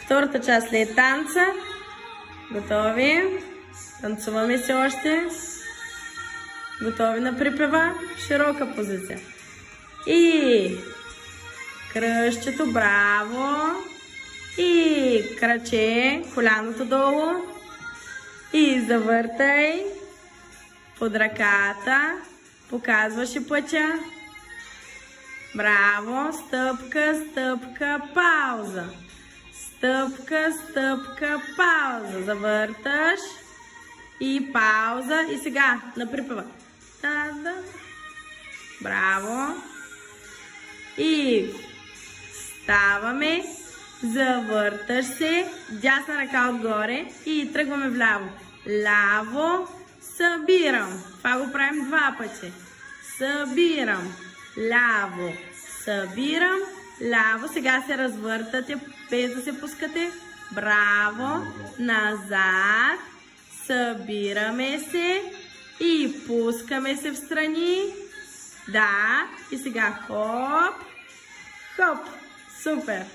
Втората част след танца. Готови? Танцуваме се още. Готови на припева. Широка позиция. И кръщето, браво. И краче, коляното долу. И завъртай под ръката. Показваш и пътя. Браво. Стъпка, стъпка, пауза. Стъпка, стъпка, пауза. Завърташ. И пауза. И сега на припева. Та-да. Браво. И ставаме. Завърташ се. Дясна ръка отгоре. И тръгваме вляво. Ляво. Събирам. Това го правим два пъти. Събирам. Ляво. Събирам. Ляво. Сега се развъртате, без да се пускате. Браво. Назад. Събираме се. И пускаме се в страни. Да. И сега хоп. Хоп. Супер.